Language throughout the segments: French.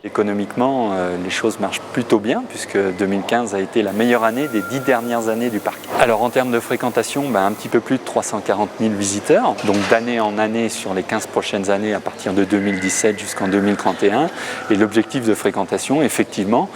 Économiquement, les choses marchent plutôt bien puisque 2015 a été la meilleure année des 10 dernières années du parc. Alors en termes de fréquentation, un petit peu plus de 340 000 visiteurs, donc d'année en année sur les 15 prochaines années à partir de 2017 jusqu'en 2031. Et l'objectif de fréquentation, effectivement,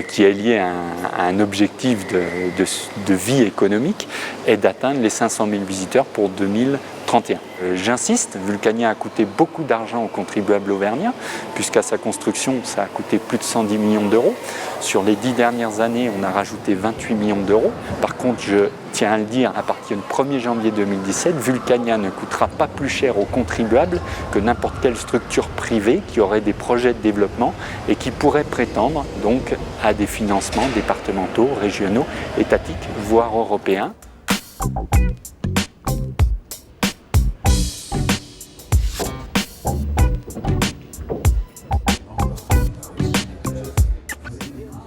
qui est lié à un objectif de vie économique, est d'atteindre les 500 000 visiteurs pour 2031. J'insiste, Vulcania a coûté beaucoup d'argent aux contribuables auvergnats, puisqu'à sa construction, ça a coûté plus de 110 millions d'euros. Sur les 10 dernières années, on a rajouté 28 millions d'euros. Par contre, je tiens à le dire, à partir du 1er janvier 2017, Vulcania ne coûtera pas plus cher aux contribuables que n'importe quelle structure privée qui aurait des projets de développement et qui pourrait prétendre donc à des financements départementaux, régionaux, étatiques, voire européens.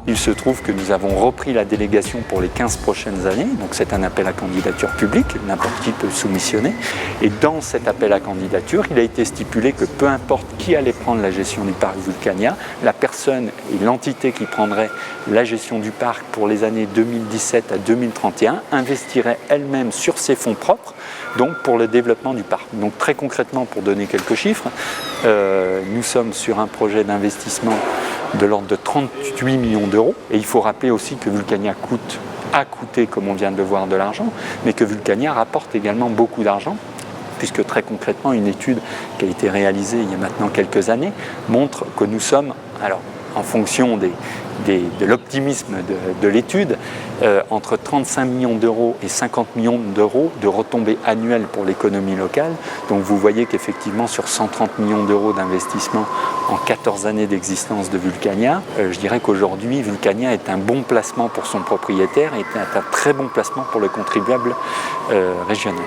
Il se trouve que nous avons repris la délégation pour les 15 prochaines années, donc c'est un appel à candidature public, n'importe qui peut soumissionner. Et dans cet appel à candidature, il a été stipulé que peu importe qui allait prendre la gestion du parc Vulcania, la personne et l'entité qui prendrait la gestion du parc pour les années 2017 à 2031 investirait elle-même sur ses fonds propres, donc pour le développement du parc. Donc très concrètement, pour donner quelques chiffres, nous sommes sur un projet d'investissement de l'ordre de 38 millions d'euros. Et il faut rappeler aussi que Vulcania a coûté, comme on vient de le voir, de l'argent, mais que Vulcania rapporte également beaucoup d'argent, puisque très concrètement, une étude qui a été réalisée il y a maintenant quelques années montre que nous sommes, alors en fonction de l'optimisme de l'étude, entre 35 millions d'euros et 50 millions d'euros de retombées annuelles pour l'économie locale. Donc vous voyez qu'effectivement sur 130 millions d'euros d'investissement en 14 années d'existence de Vulcania, je dirais qu'aujourd'hui Vulcania est un bon placement pour son propriétaire et est un très bon placement pour le contribuable régional.